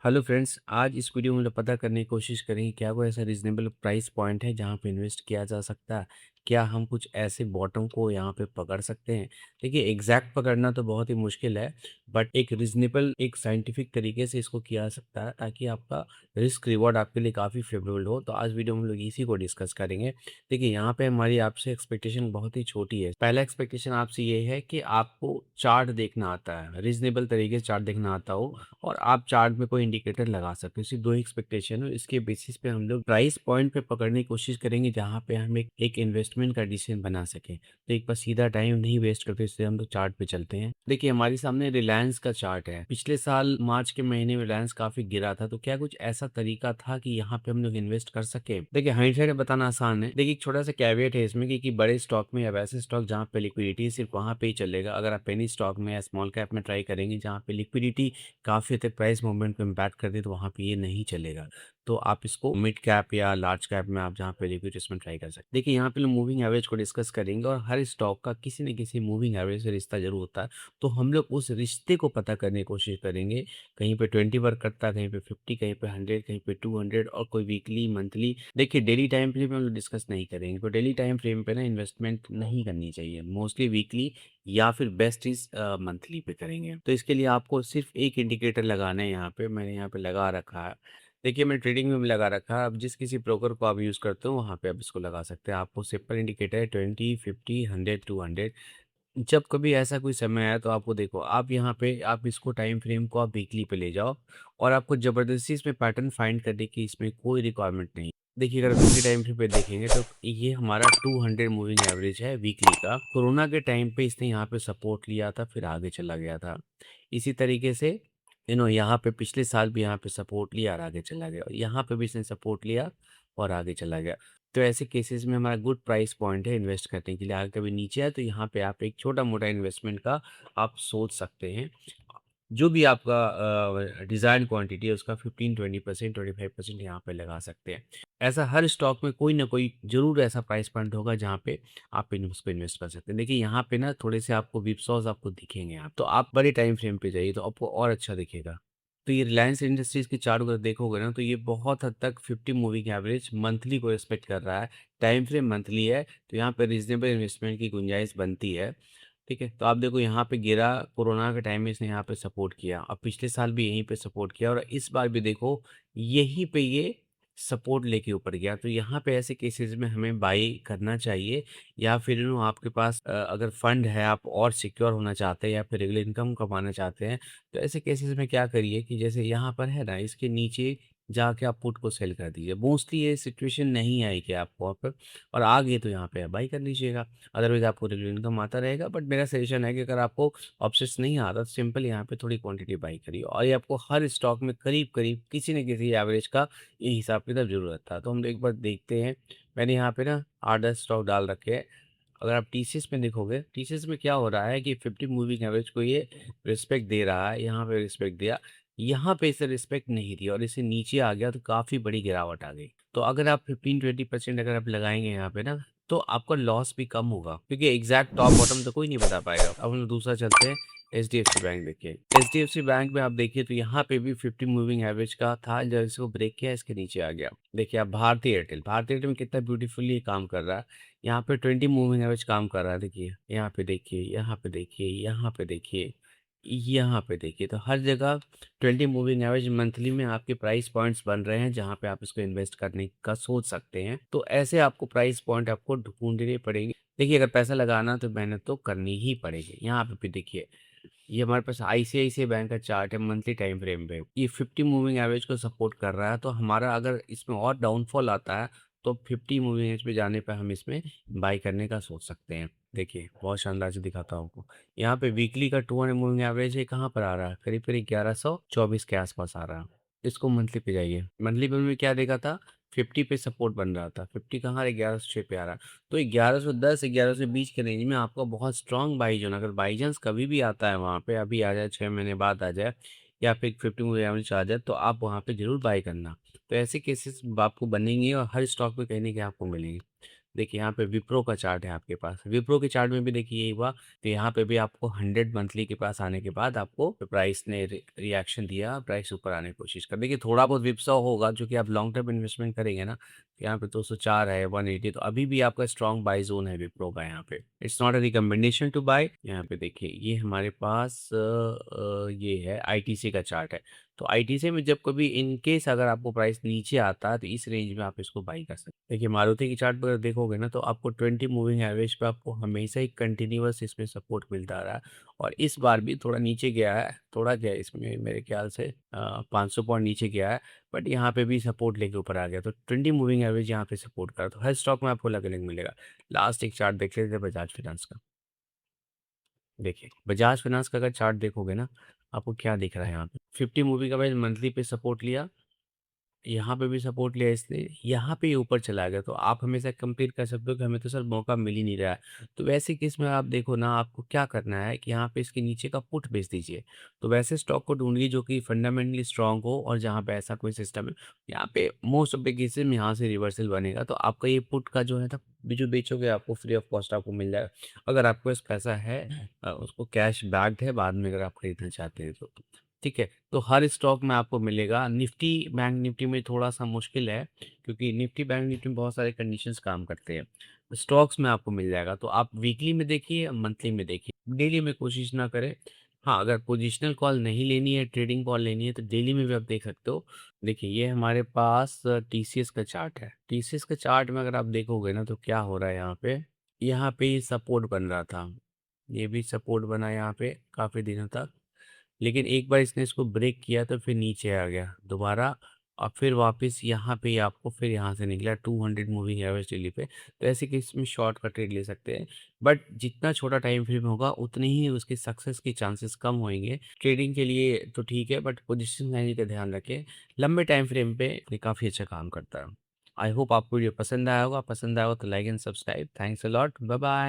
Hello friends, आज इस video में हम लोग पता करने की कोशिश करेंगे क्या कोई ऐसा रीज़नेबल प्राइस पॉइंट है जहाँ पे इन्वेस्ट किया जा सकता है। क्या हम कुछ ऐसे बॉटम को यहाँ पे पकड़ सकते हैं? देखिए एग्जैक्ट पकड़ना तो बहुत ही मुश्किल है, बट एक रीज़नेबल एक साइंटिफिक तरीके से इसको किया जा सकता है ताकि आपका रिस्क रिवॉर्ड आपके लिए काफ़ी फेवरेबल हो। तो आज वीडियो में हम लोग इसी को डिस्कस करेंगे। देखिए यहाँ पे हमारी आपसे एक्सपेक्टेशन बहुत ही छोटी है। पहला एक्सपेक्टेशन आपसे ये है कि आपको चार्ट देखना आता है, रीज़नेबल तरीके से चार्ट देखना आता हो और आप चार्ट में कोई इंडिकेटर लगा सकते हो। सिर्फ 2 ही एक्सपेक्टेशन है, इसके बेसिस पे हम लोग प्राइस पॉइंट पे पकड़ने की कोशिश करेंगे जहाँ पे हम एक इन्वेस्टमेंट का डिसीजन बना सकें। तो एक बार सीधा टाइम नहीं वेस्ट करते इसलिए हम लोग चार्ट पे चलते हैं। देखिए हमारे सामने रिलायंस का चार्ट है। पिछले साल मार्च के महीने में रिलायंस काफ़ी गिरा था, तो क्या कुछ ऐसा तरीका था कि यहाँ पे हम लोग इन्वेस्ट कर सकें? देखिए हाइंडसाइड में बताना आसान है। देखिए एक छोटा-सा कैवेट है इसमें कि बड़े स्टॉक में या वैसे स्टॉक जहाँ पे लिक्विडिटी है सिर्फ वहाँ पे ही चलेगा। अगर आप पेनी स्टॉक में या स्मॉल कैप में ट्राई करेंगे जहाँ पे लिक्विडिटी काफ़ी हद तक प्राइस मूवमेंट को इम्पैक्ट कर दे तो वहाँ पे ये नहीं चलेगा। तो आप इसको मिड कैप या लार्ज कैप में आप जहाँ पे लिक्विड इसमें ट्राई कर सकते हैं। देखिए यहाँ पे लोग मूविंग एवरेज को डिस्कस करेंगे और हर स्टॉक का किसी न किसी मूविंग एवरेज से रिश्ता ज़रूर होता है। तो हम लोग उस रिश्ते को पता करने की कोशिश करेंगे। कहीं पे 20 वर्क करता है, कहीं पे 50, कहीं पे 100, कहीं पे 200 और कोई वीकली, मंथली। देखिए डेली टाइम फ्रेम में हम लोग डिस्कस नहीं करेंगे। तो डेली टाइम फ्रेम पे ना इन्वेस्टमेंट नहीं करनी चाहिए। मोस्टली वीकली या फिर बेस्ट इज़ मंथली पे करेंगे। तो इसके लिए आपको सिर्फ़ एक इंडिकेटर लगाना है यहाँ पे, मैंने यहाँ पे लगा रखा है। देखिए मैंने ट्रेडिंग में भी लगा रखा है, अब जिस किसी ब्रोकर को आप यूज़ करते हो वहाँ पे आप इसको लगा सकते हैं। आपको सिंपल इंडिकेटर है 20, 50, 100, 200। जब कभी ऐसा कोई समय आया तो आपको देखो, आप यहाँ पे आप इसको टाइम फ्रेम को आप वीकली पे ले जाओ और आपको ज़बरदस्ती इसमें पैटर्न फाइंड करने की इसमें कोई रिक्वायरमेंट नहीं। देखिए अगर वीकली टाइम फ्रेम पे देखेंगे तो ये हमारा 200 मूविंग एवरेज है वीकली का। कोरोना के टाइम पे इसने यहाँ पे सपोर्ट लिया था, फिर आगे चला गया था। इसी तरीके से यहाँ पे पिछले साल भी यहाँ पे सपोर्ट लिया और आगे चला गया। यहाँ पे भी इसने सपोर्ट लिया और आगे चला गया। तो ऐसे केसेस में हमारा गुड प्राइस पॉइंट है इन्वेस्ट करने के लिए। अगर कभी नीचे आए तो यहाँ पे आप एक छोटा-मोटा इन्वेस्टमेंट का आप सोच सकते हैं। जो भी आपका डिज़ायर्ड क्वांटिटी है उसका 15-20%, 25% यहाँ पे लगा सकते हैं। ऐसा हर स्टॉक में कोई ना कोई ज़रूर ऐसा प्राइस पॉइंट होगा जहाँ पे आप उसको इन्वेस्ट कर सकते हैं। देखिए यहाँ पे ना थोड़े से आपको व्हिपसॉस आपको दिखेंगे यहाँ, तो आप बड़े टाइम फ्रेम पे जाइए तो आपको और अच्छा दिखेगा। तो ये रिलायंस इंडस्ट्रीज़ की चार्ट अगर देखोगे ना तो ये बहुत हद तक 50 मूविंग एवरेज मंथली को रिस्पेक्ट कर रहा है। टाइम फ्रेम मंथली है, तो यहाँ पे रीज़नेबल इन्वेस्टमेंट की गुंजाइश बनती है। ठीक है? तो आप देखो यहाँ पे गिरा, कोरोना के टाइम में इसने यहाँ पे सपोर्ट किया और पिछले साल भी यहीं पे सपोर्ट किया और इस बार भी देखो यहीं पे ये सपोर्ट लेके ऊपर गया। तो यहाँ पे ऐसे केसेस में हमें बाई करना चाहिए या फिर आपके पास अगर फंड है, आप और सिक्योर होना चाहते हैं या फिर रेगुलर इनकम कमाना चाहते हैं, तो ऐसे केसेस में क्या करिए कि जैसे यहाँ पर है ना, इसके नीचे जाके आप पुट को सेल कर दीजिए। मोस्टली ये सिचुएशन नहीं आएगी आपको वहाँ पर और आ गई तो यहाँ पे आप बाई कर लीजिएगा। अदरवाइज़ आपको रेगुलर इनकम आता रहेगा, बट मेरा सजेशन है कि अगर आपको ऑप्शंस नहीं आता तो सिंपल यहाँ पे थोड़ी क्वांटिटी बाई करिए और ये आपको हर स्टॉक में करीब-करीब किसी न किसी एवरेज का ये हिसाब-किताब ज़रूर रहता है। तो हम लोग एक बार देखते हैं, मैंने यहाँ पे ना 8-10 स्टॉक डाल रखे हैं। अगर आप टीसीएस में देखोगे, टीसीएस में क्या हो रहा है कि 50 मूविंग एवरेज को ये रिस्पेक्ट दे रहा है, यहाँ पे रिस्पेक्ट दिया, यहाँ पे इसे रिस्पेक्ट नहीं दिया और इसे नीचे आ गया तो काफ़ी बड़ी गिरावट आ गई। तो अगर आप 15-20% अगर आप लगाएँगे यहाँ पे ना, तो आपका लॉस भी कम होगा क्योंकि एग्ज़ैक्ट टॉप बॉटम तो कोई नहीं बता पाएगा। अब हम लोग दूसरा चलते हैं, एचडीएफसी बैंक देखिए। एचडीएफसी बैंक में आप देखिए तो यहाँ पे भी 50 मूविंग एवरेज का था, जब इसको ब्रेक किया इसके नीचे आ गया। देखिए आप भारती एयरटेल में कितना ब्यूटीफुली ये काम कर रहा है। यहाँ पे 20 मूविंग एवरेज काम कर रहा है देखिए, यहाँ पे देखिए, यहाँ पे देखिए, यहाँ पे देखिए, यहाँ पे देखिए। तो हर जगह 20 मूविंग एवरेज मंथली में आपके प्राइस पॉइंट्स बन रहे हैं जहाँ पे आप इसको इन्वेस्ट करने का सोच सकते हैं। तो ऐसे आपको प्राइस पॉइंट आपको ढूँढने पड़ेंगे। देखिए अगर पैसा लगाना तो मेहनत तो करनी ही पड़ेगी। यहाँ पे भी देखिए, ये हमारे पास आईसीआईसीआई बैंक का चार्ट है मंथली टाइम फ्रेम पे। ये 50 मूविंग एवरेज को सपोर्ट कर रहा है, तो हमारा अगर इसमें और डाउनफॉल आता है तो 50 मूविंग एवरेज पे जाने पे हम इसमें बाय करने का सोच सकते हैं। देखिए बहुत शानदार से दिखाता हूँ आपको। यहाँ पे वीकली का 200 मूविंग एवरेज है, कहाँ पर आ रहा है? करीब-करीब 1124 के आस-पास आ रहा है। इसको मंथली पे जाइए। मंथली पे में क्या देखा था? 50 पे सपोर्ट बन रहा था। 50 कहाँ? 1106 पे आ रहा है। तो 1110 1120 के रेंज में आपका बहुत स्ट्रॉन्ग बाई जोन, अगर बाई चांस कभी भी आता है वहाँ पे, अभी आ जाए, 6 महीने बाद आ जाए या फिर 50 मूविंग एवरेज आ जाए, तो आप वहाँ पे ज़रूर बाई करना। तो ऐसे केसेस आपको बनेंगे और हर स्टॉक में कहीं न कहीं आपको मिलेंगे। देखिए यहाँ पे विप्रो का चार्ट है आपके पास। विप्रो के चार्ट में भी देखिए यही हुआ, तो यहाँ पे भी आपको 100 मंथली के पास आने के बाद आपको प्राइस ने रिएक्शन दिया, प्राइस ऊपर आने की कोशिश कर। देखिए थोड़ा बहुत विप्सा होगा जो कि आप लॉन्ग टर्म इन्वेस्टमेंट करेंगे ना, तो यहाँ पे 204 है, 180, तो अभी भी आपका स्ट्रॉन्ग बाय जोन है विप्रो का यहाँ पे। It's not a recommendation to buy. यहाँ पे देखिए ये हमारे पास ये है आईटीसी का चार्ट है। तो आईटीसी में जब कभी इन केस अगर आपको प्राइस नीचे आता है तो इस रेंज में आप इसको बाई कर सकते हैं। देखिए मारुति की चार्ट पर देखोगे ना, तो आपको 20 मूविंग एवरेज पे आपको हमेशा ही कंटिन्यूअस इसमें सपोर्ट मिलता रहा है, और इस बार भी थोड़ा नीचे गया है, थोड़ा गया है इसमें मेरे ख्याल से 500 पॉइंट नीचे गया है, बट यहाँ पे भी सपोर्ट लेके ऊपर आ गया। तो 20 मूविंग एवरेज यहाँ पे सपोर्ट करा, तो हर स्टॉक में आपको अलग अलग मिलेगा। लास्ट एक चार्ट देख लेते हैं बजाज फाइनेंस का। देखिए बजाज फाइनेंस का अगर चार्ट देखोगे ना, आपको क्या दिख रहा है यहाँ पे, 50 मूवी का भाई मंथली पे सपोर्ट लिया, यहाँ पे भी सपोर्ट लिया इसने, यहाँ पे ये ऊपर चला गया, तो आप हमेशा कंपेयर कर सकते हो कि हमें तो सर मौका मिल ही नहीं रहा है। तो वैसे केस में आप देखो ना, आपको क्या करना है कि यहाँ पे इसके नीचे का पुट बेच दीजिए। तो वैसे स्टॉक को ढूंढिए जो कि फंडामेंटली स्ट्रांग हो और जहाँ पे ऐसा कोई सिस्टम है, यहाँ पे मोस्ट ऑफ द केसेस में यहाँ से रिवर्सल बनेगा, तो आपका ये पुट का जो है ना, जो बेचोगे आपको फ्री ऑफ कॉस्ट आपको मिल जाएगा। अगर आपके पास पैसा है, उसको कैश बैक्ड है, बाद में अगर आप खरीदना चाहते हैं तो ठीक है। तो हर स्टॉक में आपको मिलेगा। निफ्टी बैंक निफ्टी में थोड़ा-सा मुश्किल है, क्योंकि निफ्टी बैंक निफ्टी में बहुत सारे कंडीशंस काम करते हैं। स्टॉक्स में आपको मिल जाएगा, तो आप वीकली में देखिए या मंथली में देखिए, डेली में कोशिश ना करें। हाँ, अगर पोजिशनल कॉल नहीं लेनी है, ट्रेडिंग कॉल लेनी है, तो डेली में भी आप देख सकते हो। देखिए ये हमारे पास टीसीएस का चार्ट है। टीसीएस के चार्ट में अगर आप देखोगे ना, तो क्या हो रहा है यहाँ पे ये सपोर्ट बन रहा था। ये भी सपोर्ट बना यहाँ पे काफ़ी दिनों तक। लेकिन एक बार इसने इसको ब्रेक किया तो फिर नीचे आ गया दोबारा, और फिर वापस यहाँ पे आपको फिर यहाँ से निकला 200 मूविंग एवरेज डेली पे। तो ऐसे केस में शॉर्ट का ट्रेड ले सकते हैं, बट जितना छोटा टाइम फ्रेम होगा उतनी ही उसके सक्सेस के चांसेस कम होंगे। ट्रेडिंग के लिए तो ठीक है, बट पोजीशन लेने का ध्यान रखें। लंबे टाइम फ्रेम पे ये काफ़ी अच्छा काम करता है। आई होप आपको ये पसंद आया होगा। पसंद आया हो तो like and subscribe. Thanks a lot. Bye bye.